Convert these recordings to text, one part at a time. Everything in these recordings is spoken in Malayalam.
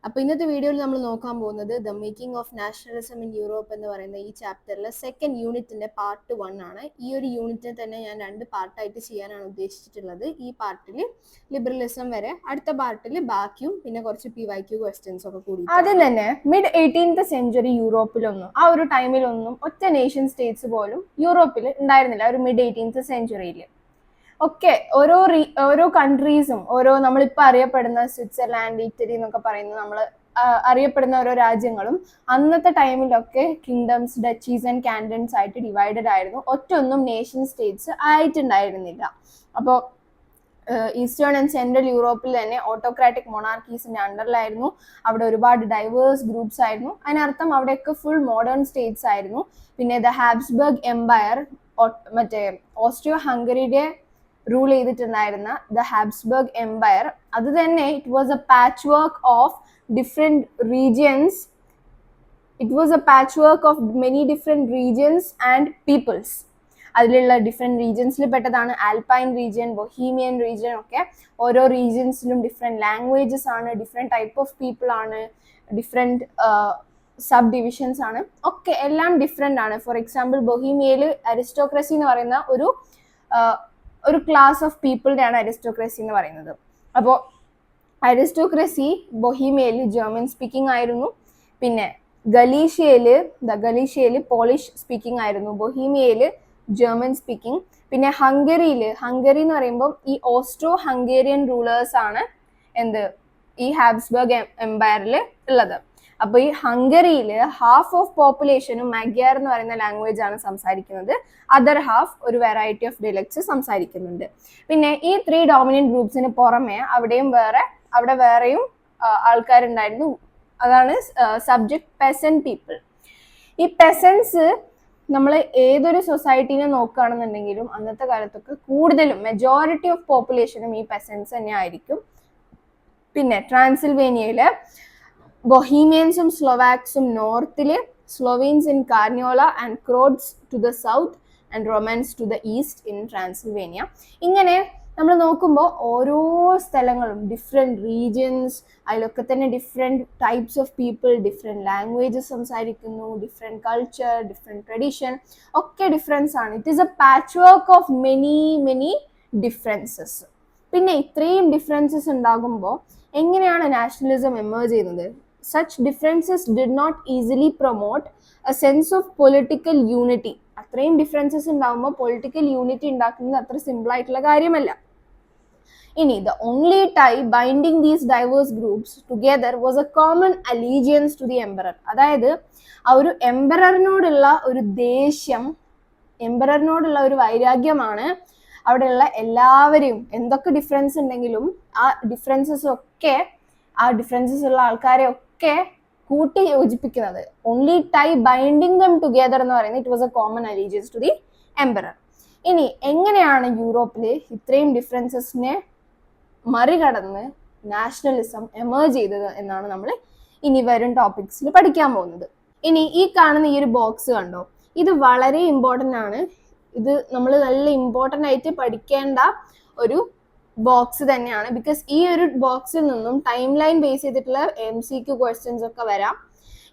അപ്പോൾ ഇന്നത്തെ വീഡിയോയിൽ നമ്മൾ നോക്കാൻ പോകുന്നത് the making of nationalism in Europe എന്ന് പറയുന്ന ഈ ചാപ്റ്ററിലെ സെക്കൻഡ് യൂണിറ്റിന്റെ പാർട്ട് 1 ആണ്. ഈ ഒരു യൂണിറ്റിനെ തന്നെ ഞാൻ 2 പാർട്ടായിട്ട് ചെയ്യാനാണ് ഉദ്ദേശിച്ചിട്ടുള്ളത്. ഈ പാർട്ടിൽ ലിബറലിസം വരെ, അടുത്ത പാർട്ടിൽ ബാക്കിയും പിന്നെ കുറച്ച് PYQ ക്വസ്റ്റ്യൻസ് ഒക്കെ കൂടി. ആദ്യം തന്നെ മിഡ് 18th സെഞ്ചുറി യൂറോപ്പിലൊന്നും ആ ഒരു ടൈമിലൊന്നും ഒറ്റ നേഷൻ സ്റ്റേറ്റ്സ് പോലും യൂറോപ്പിൽ ഉണ്ടായിരുന്നില്ല. ഒരു മിഡ് 18th സെഞ്ചുറിയിൽ ഒക്കെ ഓരോ കൺട്രീസും നമ്മളിപ്പോൾ അറിയപ്പെടുന്ന സ്വിറ്റ്സർലാൻഡ്, ഇറ്റലി എന്നൊക്കെ പറയുന്ന നമ്മൾ അറിയപ്പെടുന്ന ഓരോ രാജ്യങ്ങളും അന്നത്തെ ടൈമിലൊക്കെ കിങ്ഡംസ്, ഡച്ചീസ് ആൻഡ് കാൻഡൻസ് ആയിട്ട് ഡിവൈഡഡ് ആയിരുന്നു. ഒറ്റൊന്നും നേഷൻ സ്റ്റേറ്റ്സ് ആയിട്ടുണ്ടായിരുന്നില്ല. അപ്പോൾ ഈസ്റ്റേൺ ആൻഡ് സെൻട്രൽ യൂറോപ്പിൽ തന്നെ ഓട്ടോക്രാറ്റിക് മൊണാർക്കീസിന്റെ അണ്ടറിലായിരുന്നു. അവിടെ ഒരുപാട് ഡൈവേഴ്സ് ഗ്രൂപ്പ്സ് ആയിരുന്നു. അതിനർത്ഥം അവിടെയൊക്കെ ഫുൾ മോഡേൺ സ്റ്റേറ്റ്സ് ആയിരുന്നു. പിന്നെ ദ ഹാബ്സ്ബർഗ് എംപയർ, മറ്റേ ഓസ്ട്രിയോ ഹംഗറിയുടെ റൂൾ ചെയ്തിട്ടുണ്ടായിരുന്ന ദ ഹാബ്സ്ബർഗ് എംപയർ, അത് തന്നെ it was a patchwork of different regions. It was a patchwork of many different regions and peoples. അതിലുള്ള ഡിഫറെന്റ് റീജിയൻസിൽ പെട്ടതാണ് ആൽപൈൻ റീജിയൻ, ബൊഹീമിയൻ റീജിയൻ ഒക്കെ. ഓരോ റീജിയൻസിലും ഡിഫറെന്റ് ലാംഗ്വേജസ് ആണ്, ഡിഫറെന്റ് ടൈപ്പ് ഓഫ് പീപ്പിൾ ആണ്, ഡിഫറെന്റ് സബ് ഡിവിഷൻസ് ആണ്, ഒക്കെ എല്ലാം ഡിഫറെന്റ് ആണ്. ഫോർ എക്സാമ്പിൾ ബൊഹീമിയയിൽ അരിസ്റ്റോക്രസി എന്ന് പറയുന്ന ഒരു ക്ലാസ് ഓഫ് പീപ്പിളിനെയാണ് അരിസ്റ്റോക്രസി എന്ന് പറയുന്നത്. അപ്പോൾ അരിസ്റ്റോക്രസി ബൊഹീമിയയിൽ ജർമ്മൻ സ്പീക്കിംഗ് ആയിരുന്നു. പിന്നെ ഗലീഷ്യയിൽ പോളിഷ് സ്പീക്കിംഗ് ആയിരുന്നു. ബൊഹീമിയയിൽ ജർമ്മൻ സ്പീക്കിംഗ്. പിന്നെ ഹംഗറി എന്ന് പറയുമ്പോൾ ഈ ഓസ്ട്രോ ഹംഗേറിയൻ റൂളേഴ്സ് ആണ് ഈ ഹാബ്സ്ബർഗ് എംപയറിൽ ഉള്ളത്. അപ്പോൾ ഈ ഹംഗറിയിൽ ഹാഫ് ഓഫ് പോപ്പുലേഷനും മഗ്യാർ എന്ന് പറയുന്ന ലാംഗ്വേജ് ആണ് സംസാരിക്കുന്നത്. അതർ ഹാഫ് ഒരു വെറൈറ്റി ഓഫ് ഡിലക്ട്സ് സംസാരിക്കുന്നുണ്ട്. പിന്നെ ഈ 3 ഡോമിനന്റ് ഗ്രൂപ്പ്സിന് പുറമെ അവിടെ വേറെയും ആൾക്കാരുണ്ടായിരുന്നു. അതാണ് സബ്ജക്ട് പെസന്റ് പീപ്പിൾ. ഈ പെസൻസ് നമ്മൾ ഏതൊരു സൊസൈറ്റീനെ നോക്കുകയാണെന്നുണ്ടെങ്കിലും അന്നത്തെ കാലത്തൊക്കെ കൂടുതലും മെജോറിറ്റി ഓഫ് പോപ്പുലേഷനും ഈ പെസൻസ് തന്നെ ആയിരിക്കും. പിന്നെ ട്രാൻസിൽവേനിയയില് ബൊഹീമിയൻസും സ്ലോവാക്സും നോർത്തില്, Slovenes in Carniola and Croats to the south and Romans to the east in Transylvania. ഇങ്ങനെ നമ്മൾ നോക്കുമ്പോൾ ഓരോ സ്ഥലങ്ങളും ഡിഫറെൻറ്റ് റീജിയൻസ്, അതിലൊക്കെ തന്നെ different types of people, different languages സംസാരിക്കുന്നു, ഡിഫറെൻറ്റ് കൾച്ചർ, ഡിഫറെൻറ്റ് ട്രഡീഷൻ, ഒക്കെ ഡിഫറൻസ് ആണ്. It is a patchwork of many differences. പിന്നെ ഇത്രയും ഡിഫറൻസസ് ഉണ്ടാകുമ്പോൾ എങ്ങനെയാണ് നാഷണലിസം എമേർജ് ചെയ്യുന്നത്? Such differences did not easily promote a sense of political unity. അത്രയും ഡിഫറൻസസ് ഉണ്ടാകുമ്പോൾ പൊളിറ്റിക്കൽ യൂണിറ്റി ഉണ്ടാക്കുന്നത് അത്ര സിമ്പിൾ ആയിട്ടുള്ള കാര്യമല്ല. ഇനി the only tie binding these diverse groups together was a common allegiance to the emperor. അതായത് ആ ഒരു എംപററിനോടുള്ള ഒരു ദേഷ്യം, എംപററിനോടുള്ള ഒരു വൈരാഗ്യമാണ് അവിടെയുള്ള എല്ലാവരെയും, എന്തൊക്കെ ഡിഫറൻസ് ഉണ്ടെങ്കിലും ആ ഡിഫറൻസസ് ഉള്ള ആൾക്കാരെ ഒക്കെ കൂട്ടി യോജിപ്പിക്കുന്നത്. Only tie binding them together എന്ന് പറയുന്നത് it was a common allegiance to the emperor. ഇനി എങ്ങനെയാണ് യൂറോപ്പിൽ ഇത്രയും ഡിഫറൻസസിനെ മറികടന്ന് നാഷണലിസം എമേർജ് ചെയ്തത് എന്നാണ് നമ്മൾ ഇനി വരും ടോപ്പിക്സിൽ പഠിക്കാൻ പോകുന്നത്. ഇനി ഈ കാണുന്ന ഈ ഒരു ബോക്സ് കണ്ടോ, ഇത് വളരെ ഇമ്പോർട്ടൻ്റ് ആണ്. ഇത് നമ്മൾ നല്ല ഇമ്പോർട്ടൻ്റ് ആയിട്ട് പഠിക്കേണ്ട ഒരു ബോക്സ് തന്നെയാണ്. ബിക്കോസ് ഈ ഒരു ബോക്സിൽ നിന്നും ടൈം ലൈൻ ബേസ് ചെയ്തിട്ടുള്ള MCQ ക്വസ്റ്റ്യൻസ് ഒക്കെ വരാം.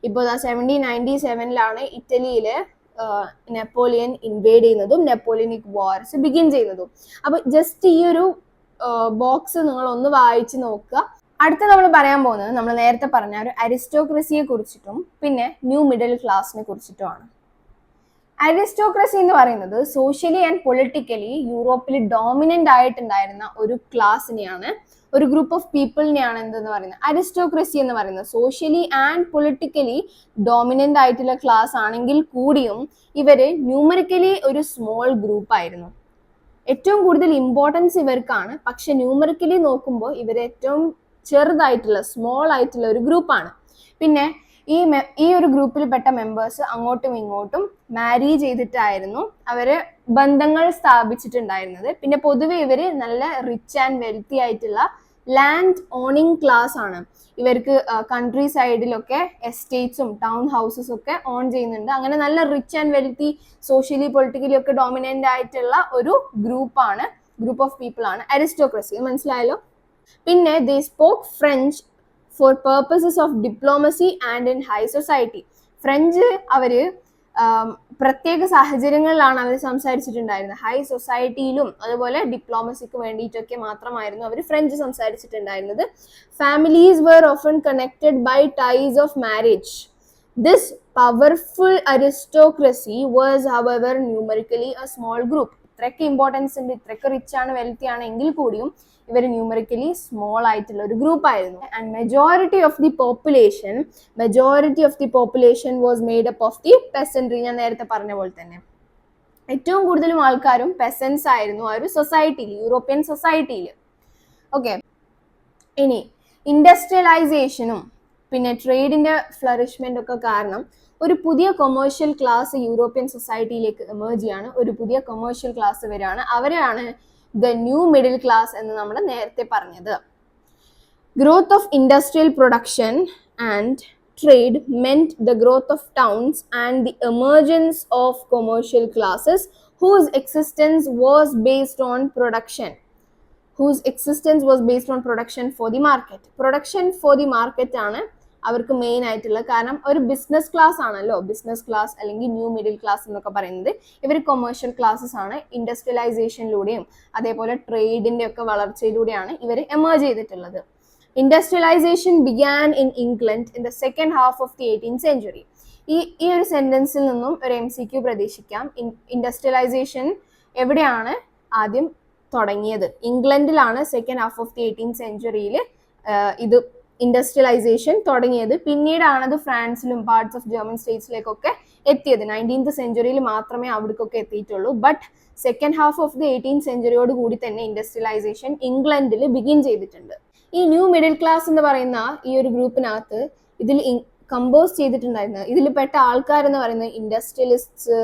ഇപ്പോൾ 1797 ഇറ്റലിയിൽ നെപ്പോളിയൻ ഇൻവേഡ് ചെയ്യുന്നതും നെപ്പോളിയനിക് വാർസ് ബിഗിൻ ചെയ്യുന്നതും. അപ്പൊ ജസ്റ്റ് ഈ ഒരു ബോക്സ് നിങ്ങൾ ഒന്ന് വായിച്ചു നോക്കുക. അടുത്ത നമ്മൾ പറയാൻ പോകുന്നത് നമ്മൾ നേരത്തെ പറഞ്ഞ ഒരു അരിസ്റ്റോക്രസിയെ കുറിച്ചിട്ടും പിന്നെ ന്യൂ മിഡിൽ ക്ലാസിനെ കുറിച്ചിട്ടുമാണ്. അരിസ്റ്റോക്രസി എന്ന് പറയുന്നത് സോഷ്യലി ആൻഡ് പൊളിറ്റിക്കലി യൂറോപ്പിൽ ഡോമിനന്റ് ആയിട്ടുണ്ടായിരുന്ന ഒരു ക്ലാസിനെയാണ്, ഒരു ഗ്രൂപ്പ് ഓഫ് പീപ്പിളിനെയാണ് എന്തെന്ന് പറയുന്നത് അരിസ്റ്റോക്രസി എന്ന് പറയുന്നത്. സോഷ്യലി ആൻഡ് പൊളിറ്റിക്കലി ഡോമിനന്റ് ആയിട്ടുള്ള ക്ലാസ് ആണെങ്കിൽ കൂടിയും ഇവര് ന്യൂമറിക്കലി ഒരു സ്മോൾ ഗ്രൂപ്പ് ആയിരുന്നു. ഏറ്റവും കൂടുതൽ ഇമ്പോർട്ടൻസ് ഇവർക്കാണ്, പക്ഷെ ന്യൂമറിക്കലി നോക്കുമ്പോൾ ഇവർ ഏറ്റവും ചെറുതായിട്ടുള്ള സ്മോൾ ആയിട്ടുള്ള ഒരു ഗ്രൂപ്പാണ്. പിന്നെ ഈ ഒരു ഗ്രൂപ്പിൽ പെട്ട മെമ്പേഴ്സ് അങ്ങോട്ടും ഇങ്ങോട്ടും മാരി ചെയ്തിട്ടായിരുന്നു അവര് ബന്ധങ്ങൾ സ്ഥാപിച്ചിട്ടുണ്ടായിരുന്നത്. പിന്നെ പൊതുവെ ഇവര് നല്ല റിച്ച് ആൻഡ് വെൽത്തി ആയിട്ടുള്ള ലാൻഡ് ഓണിങ് ക്ലാസ് ആണ്. ഇവർക്ക് കൺട്രി സൈഡിലൊക്കെ എസ്റ്റേറ്റ്സും ടൗൺ ഹൗസസും ഒക്കെ ഓൺ ചെയ്യുന്നുണ്ട്. അങ്ങനെ നല്ല rich and wealthy, socially politically ഒക്കെ ഡോമിനന്റ് ആയിട്ടുള്ള ഒരു ഗ്രൂപ്പ് ഓഫ് പീപ്പിൾ ആണ് അരിസ്റ്റോക്രസി. മനസ്സിലായല്ലോ? പിന്നെ they spoke French for purposes of diplomacy and in high society. French അവര് പ്രത്യേക സാഹചര്യങ്ങളിലാണ് അവർ സംസാരിച്ചിട്ടുണ്ടായിരുന്നത്. ഹൈ സൊസൈറ്റിയിലും അതുപോലെ ഡിപ്ലോമസിക്ക് വേണ്ടിയിട്ടൊക്കെ മാത്രമായിരുന്നു അവർ ഫ്രഞ്ച് സംസാരിച്ചിട്ടുണ്ടായിരുന്നത്. Families were often connected by ties of marriage. This powerful aristocracy was however numerically a small group. ഇത്രയൊക്കെ ഇമ്പോർട്ടൻസ് ഉണ്ട്, ഇത്രയൊക്കെ റിച്ച് ആണ്, വെൽത്തി ആണ് എങ്കിൽ കൂടിയും ഇവർ ന്യൂമറിക്കലി സ്മോൾ ആയിട്ടുള്ള ഒരു ഗ്രൂപ്പ് ആയിരുന്നു. And majority of the population was made up of the peasantry. ഞാൻ നേരത്തെ പറഞ്ഞ പോലെ തന്നെ ഏറ്റവും കൂടുതലും ആൾക്കാരും പെസൻസ് ആയിരുന്നു ആ ഒരു സൊസൈറ്റിയിൽ, യൂറോപ്യൻ സൊസൈറ്റിയിൽ. ഓക്കെ, ഇനി ഇൻഡസ്ട്രിയലൈസേഷനും പിന്നെ ട്രേഡിന്റെ ഫ്ലറിഷ്മെന്റ് ഒക്കെ കാരണം ഒരു പുതിയ കൊമേഴ്ഷ്യൽ ക്ലാസ് യൂറോപ്യൻ സൊസൈറ്റിയിലേക്ക് എമേർജ് ചെയ്യാണ്. ഒരു പുതിയ കൊമേഴ്ഷ്യൽ ക്ലാസ് വരികയാണ്. അവരാണ് ദ ന്യൂ മിഡിൽ ക്ലാസ് എന്ന് നമ്മൾ നേരത്തെ പറഞ്ഞത്. Growth of industrial production and trade meant the growth of towns and the emergence of commercial classes whose existence was based on production for the market. Production for the market ആണ് അവർക്ക് മെയിൻ ആയിട്ടുള്ളത്. കാരണം ഒരു ബിസിനസ് ക്ലാസ് ആണല്ലോ, ബിസിനസ് ക്ലാസ് അല്ലെങ്കിൽ ന്യൂ മിഡിൽ ക്ലാസ് എന്നൊക്കെ പറയുന്നത്. ഇവർ കൊമേഴ്ഷ്യൽ ക്ലാസ്സസ് ആണ്. ഇൻഡസ്ട്രിയലൈസേഷനിലൂടെയും അതേപോലെ ട്രേഡിന്റെ ഒക്കെ വളർച്ചയിലൂടെയാണ് ഇവർ എമേർജ് ചെയ്തിട്ടുള്ളത്. Industrialization began in England in the second half of the 18th century. ഈ ഒരു സെന്റൻസിൽ നിന്നും ഒരു MCQ പ്രതീക്ഷിക്കാം. ഇൻഡസ്ട്രിയലൈസേഷൻ എവിടെയാണ് ആദ്യം തുടങ്ങിയത്? ഇംഗ്ലണ്ടിലാണ് second half of the 18th സെഞ്ചുറിയിൽ ഇത് ഇൻഡസ്ട്രിയലൈസേഷൻ തുടങ്ങിയത്. പിന്നീടാണ് അത് ഫ്രാൻസിലും പാർട്സ് ഓഫ് ജർമ്മൻ സ്റ്റേറ്റ്സിലേക്കൊക്കെ എത്തിയത്. 19th സെഞ്ചുറിയിൽ മാത്രമേ അവിടേക്കൊക്കെ എത്തിയിട്ടുള്ളൂ. But second half of the 18th സെഞ്ചുറിയോട് കൂടി തന്നെ ഇൻഡസ്ട്രിയലൈസേഷൻ ഇംഗ്ലണ്ടിൽ ബിഗിൻ ചെയ്തിട്ടുണ്ട്. ഈ ന്യൂ മിഡിൽ ക്ലാസ് എന്ന് പറയുന്ന ഈ ഒരു ഗ്രൂപ്പിനകത്ത് ഇതിൽ കമ്പോസ് ചെയ്തിട്ടുണ്ടായിരുന്നത്, ഇതിൽ പെട്ട ആൾക്കാരെന്ന് പറയുന്നത് ഇൻഡസ്ട്രിയലിസ്റ്റ്സ്,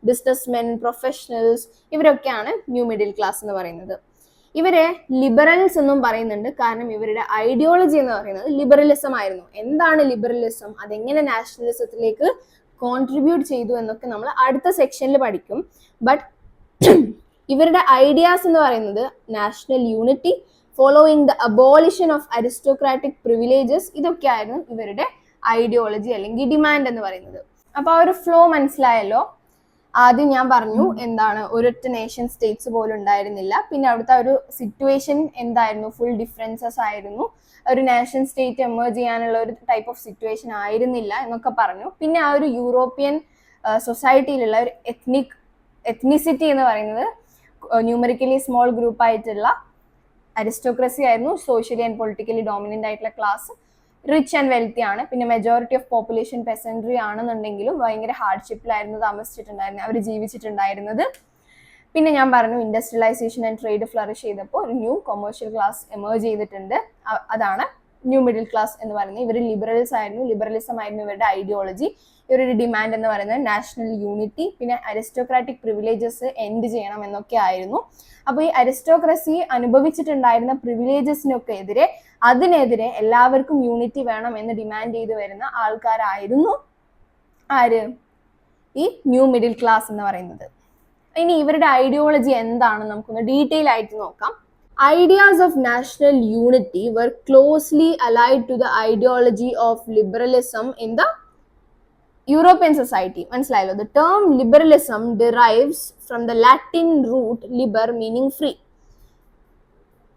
ബിസിനസ്മെൻ, പ്രൊഫഷണൽസ്, ഇവരൊക്കെയാണ് ന്യൂ മിഡിൽ ക്ലാസ് എന്ന് പറയുന്നത്. ഇവരെ ലിബറൽസ് എന്നും പറയുന്നുണ്ട്. കാരണം ഇവരുടെ ഐഡിയോളജി എന്ന് പറയുന്നത് ലിബറലിസം ആയിരുന്നു. എന്താണ് ലിബറലിസം, അതെങ്ങനെ നാഷണലിസത്തിലേക്ക് കോൺട്രിബ്യൂട്ട് ചെയ്തു എന്നൊക്കെ നമ്മൾ അടുത്ത സെക്ഷനിൽ പഠിക്കും. ബട്ട് ഇവരുടെ ഐഡിയാസ് എന്ന് പറയുന്നത് national unity, following the abolition of aristocratic privileges, ഇതൊക്കെയായിരുന്നു ഇവരുടെ ഐഡിയോളജി അല്ലെങ്കിൽ ഡിമാൻഡ് എന്ന് പറയുന്നത്. അപ്പൊ ആ ഒരു ഫ്ലോ മനസ്സിലായല്ലോ. ആദ്യം ഞാൻ പറഞ്ഞു എന്താണ്, ഒരൊറ്റ നേഷൻ സ്റ്റേറ്റ്സ് പോലും ഉണ്ടായിരുന്നില്ല. പിന്നെ അവിടുത്തെ ഒരു സിറ്റുവേഷൻ എന്തായിരുന്നു, ഫുൾ ഡിഫറൻസസ് ആയിരുന്നു. ഒരു നാഷൻ സ്റ്റേറ്റ് എമേർജ് ചെയ്യാനുള്ള ഒരു ടൈപ്പ് ഓഫ് സിറ്റുവേഷൻ ആയിരുന്നില്ല എന്നൊക്കെ പറഞ്ഞു. പിന്നെ ആ ഒരു യൂറോപ്യൻ സൊസൈറ്റിയിലുള്ള ഒരു എത്നിസിറ്റി എന്ന് പറയുന്നത് ന്യൂമറിക്കലി സ്മോൾ ഗ്രൂപ്പ് ആയിട്ടുള്ള അരിസ്റ്റോക്രസി ആയിരുന്നു. സോഷ്യലി ആൻഡ് പൊളിറ്റിക്കലി ഡോമിനന്റ് ആയിട്ടുള്ള ക്ലാസ്, റിച്ച് ആൻഡ് വെൽത്തി ആണ്. പിന്നെ മെജോറിറ്റി ഓഫ് പോപ്പുലേഷൻ പെസൻട്രി ആണെന്നുണ്ടെങ്കിലും ഭയങ്കര ഹാർഡ്ഷിപ്പിലായിരുന്നു താമസിച്ചിട്ടുണ്ടായിരുന്നത്, അവർ ജീവിച്ചിട്ടുണ്ടായിരുന്നത്. പിന്നെ ഞാൻ പറഞ്ഞു ഇൻഡസ്ട്രിയലൈസേഷൻ ആൻഡ് ട്രേഡ് ഫ്ലറിഷ് ചെയ്തപ്പോൾ ഒരു ന്യൂ കൊമേഴ്ഷ്യൽ ക്ലാസ് എമേർജ് ചെയ്തിട്ടുണ്ട്. അതാണ് ന്യൂ മിഡിൽ ക്ലാസ് എന്ന് പറയുന്നത്. ഇവർ ലിബറൽസ് ആയിരുന്നു, ലിബറലിസം ആയിരുന്നു ഇവരുടെ ഐഡിയോളജി. ഇവരുടെ ഡിമാൻഡ് എന്ന് പറയുന്നത് നാഷണൽ യൂണിറ്റി, പിന്നെ അരിസ്റ്റോക്രാറ്റിക് പ്രിവിലേജസ് എൻഡ് ചെയ്യണം എന്നൊക്കെ ആയിരുന്നു. അപ്പോൾ ഈ അരിസ്റ്റോക്രസി അനുഭവിച്ചിട്ടുണ്ടായിരുന്ന പ്രിവിലേജസിനൊക്കെ അതിനെതിരെ എല്ലാവർക്കും യൂണിറ്റി വേണം എന്ന് ഡിമാൻഡ് ചെയ്ത് വരുന്ന ആൾക്കാരായിരുന്നു ആര്? ഈ ന്യൂ മിഡിൽ ക്ലാസ് എന്ന് പറയുന്നത്. ഇനി ഇവരുടെ ഐഡിയോളജി എന്താണെന്ന് നമുക്കൊന്ന് ഡീറ്റെയിൽ ആയിട്ട് നോക്കാം. Ideas of national unity were closely allied to the ideology of liberalism in the European society. മനസ്സിലായല്ലോ. The term liberalism derives from the Latin root liber meaning free.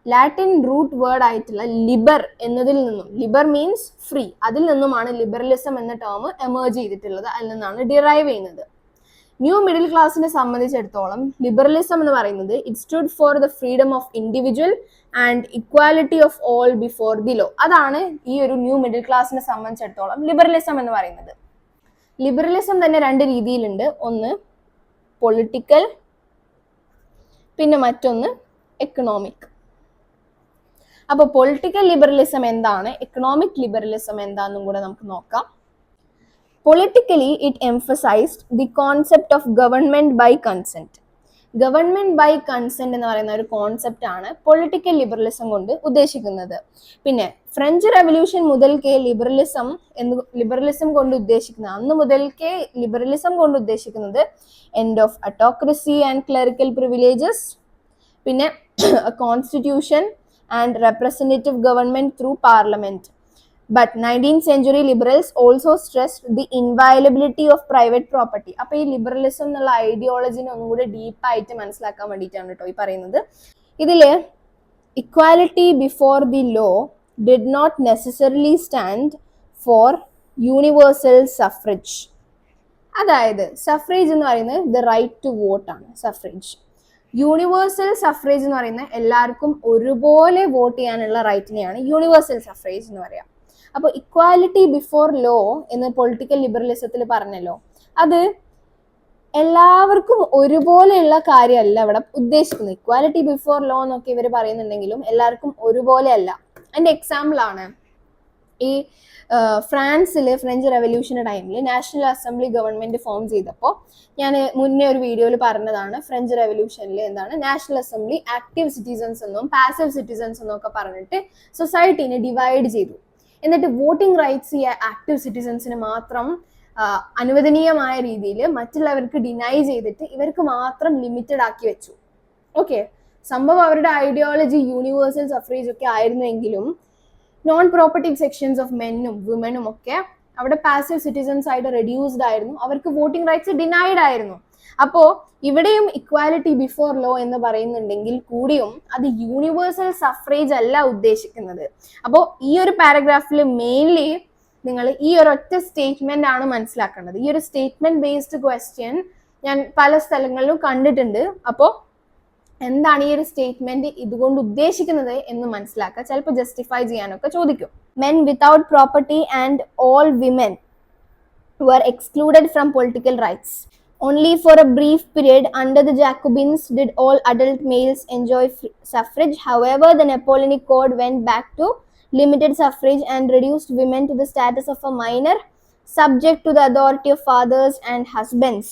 Latin root word ആയിട്ടുള്ള ലിബർ എന്നതിൽ നിന്നും, ലിബർ മീൻസ് ഫ്രീ, അതിൽ നിന്നുമാണ് ലിബറലിസം എന്ന ടേം എമേർജ് ചെയ്തിട്ടുള്ളത്. അതിൽ നിന്നാണ് ഡിറൈവ് ചെയ്യുന്നത്. ന്യൂ മിഡിൽ ക്ലാസിനെ സംബന്ധിച്ചിടത്തോളം ലിബറലിസം എന്ന് പറയുന്നത് it stood for the freedom of individual and equality of all before the law. അതാണ് ഈ ഒരു ന്യൂ മിഡിൽ ക്ലാസിനെ സംബന്ധിച്ചിടത്തോളം ലിബറലിസം എന്ന് പറയുന്നത്. ലിബറലിസം തന്നെ രണ്ട് രീതിയിലുണ്ട്. ഒന്ന് പൊളിറ്റിക്കൽ, പിന്നെ മറ്റൊന്ന് എക്കണോമിക്. അപ്പോൾ പൊളിറ്റിക്കൽ ലിബറലിസം എന്താണ്, എക്കണോമിക് ലിബറലിസം എന്താണെന്നും കൂടെ നമുക്ക് നോക്കാം. Politically, it emphasized the concept of government by consent. Government by consent എന്ന് പറയുന്ന ഒരു കോൺസെപ്റ്റ് ആണ് പൊളിറ്റിക്കൽ ലിബറലിസം കൊണ്ട് ഉദ്ദേശിക്കുന്നത്. പിന്നെ ഫ്രഞ്ച് റെവല്യൂഷൻ മുതൽക്കേ ലിബറലിസം കൊണ്ട് ഉദ്ദേശിക്കുന്നത്, അന്ന് മുതൽക്കേ ലിബറലിസം കൊണ്ട് ഉദ്ദേശിക്കുന്നത് end of autocracy and clerical privileges, പിന്നെ constitution and representative government through parliament. But 19th century liberals also stressed the inviolability of private property. അപ്പോൾ ഈ ലിബറലിസം എന്നുള്ള ഐഡിയോളജിനെ ഒന്നും കൂടെ ഡീപ്പായിട്ട് മനസ്സിലാക്കാൻ വേണ്ടിയിട്ടാണ് കേട്ടോ ഈ പറയുന്നത്. ഇതില് equality before the law did not necessarily stand for universal suffrage. അതായത് സഫ്രേജ് എന്ന് പറയുന്നത് ദ റൈറ്റ് ടു വോട്ട് ആണ് സഫ്രേജ്. യൂണിവേഴ്സൽ സഫ്രേജ് എന്ന് പറയുന്നത് എല്ലാവർക്കും ഒരുപോലെ വോട്ട് ചെയ്യാനുള്ള റൈറ്റിനെയാണ് യൂണിവേഴ്സൽ സഫ്രേജ് എന്ന് പറയാം. അപ്പോൾ ഇക്വാലിറ്റി ബിഫോർ ലോ എന്ന് പൊളിറ്റിക്കൽ ലിബറലിസത്തിൽ പറഞ്ഞല്ലോ, അത് എല്ലാവർക്കും ഒരുപോലെയുള്ള കാര്യമല്ല ഇവിടെ ഉദ്ദേശിക്കുന്നത്. ഇക്വാലിറ്റി ബിഫോർ ലോ എന്നൊക്കെ ഇവർ പറയുന്നുണ്ടെങ്കിലും എല്ലാവർക്കും ഒരുപോലെ അല്ല. അതിൻ്റെ എക്സാമ്പിൾ ആണ് ഈ ഫ്രാൻസിൽ ഫ്രഞ്ച് റെവല്യൂഷൻ്റെ ടൈമിൽ നാഷണൽ അസംബ്ലി ഗവൺമെന്റ് ഫോം ചെയ്തപ്പോൾ ഞാൻ മുന്നേ ഒരു വീഡിയോയിൽ പറഞ്ഞതാണ്, ഫ്രഞ്ച് റെവല്യൂഷനിൽ എന്താണ് നാഷണൽ അസംബ്ലി ആക്റ്റീവ് സിറ്റിസൺസ് എന്നും പാസീവ് സിറ്റിസൺസ് എന്നും ഒക്കെ പറഞ്ഞിട്ട് സൊസൈറ്റീനെ ഡിവൈഡ് ചെയ്തു. എന്നിട്ട് വോട്ടിംഗ് റൈറ്റ്സ് ഈ ആക്റ്റീവ് സിറ്റിസൺസിന് മാത്രം അനുവദനീയമായ രീതിയിൽ മറ്റുള്ളവർക്ക് ഡിനൈ ചെയ്തിട്ട് ഇവർക്ക് മാത്രം ലിമിറ്റഡ് ആക്കി വെച്ചു. ഓക്കെ, സംഭവം അവരുടെ ഐഡിയോളജി യൂണിവേഴ്സൽ സഫ്രേജ് ഒക്കെ ആയിരുന്നെങ്കിലും നോൺ പ്രോപ്പർട്ടി സെക്ഷൻസ് ഓഫ് മെന്നും വുമനും ഒക്കെ അവിടെ പാസീവ് സിറ്റിസൺസ് ആയിട്ട് റെഡ്യൂസ്ഡ് ആയിരുന്നു, അവർക്ക് വോട്ടിംഗ് റൈറ്റ്സ് ഡിനൈഡ് ആയിരുന്നു. അപ്പോൾ ഇവിടെയും ഇക്വാലിറ്റി ബിഫോർ ലോ എന്ന് പറയുന്നുണ്ടെങ്കിൽ കൂടിയും അത് യൂണിവേഴ്സൽ സഫ്രേജ് അല്ല ഉദ്ദേശിക്കുന്നത്. അപ്പോൾ ഈ ഒരു പാരഗ്രാഫിൽ മെയിൻലി നിങ്ങൾ ഈ ഒരു ഒറ്റ സ്റ്റേറ്റ്മെന്റ് ആണ് മനസ്സിലാക്കേണ്ടത്. ഈ ഒരു സ്റ്റേറ്റ്മെന്റ് ബേസ്ഡ് ക്വസ്റ്റ്യൻ ഞാൻ പല സ്ഥലങ്ങളിലും കണ്ടിട്ടുണ്ട്. അപ്പോൾ എന്താണ് ഈ ഒരു സ്റ്റേറ്റ്മെന്റ് ഇതുകൊണ്ട് ഉദ്ദേശിക്കുന്നത് എന്ന് മനസ്സിലാക്കുക. ചിലപ്പോൾ ജസ്റ്റിഫൈ ചെയ്യാനൊക്കെ ചോദിക്കും. Men without property and all women were excluded from political rights. Only for a brief period under the Jacobins did all adult males enjoy suffrage. However, the Napoleonic Code went back to limited suffrage and reduced women to the status of a minor, subject to the authority of fathers and husbands.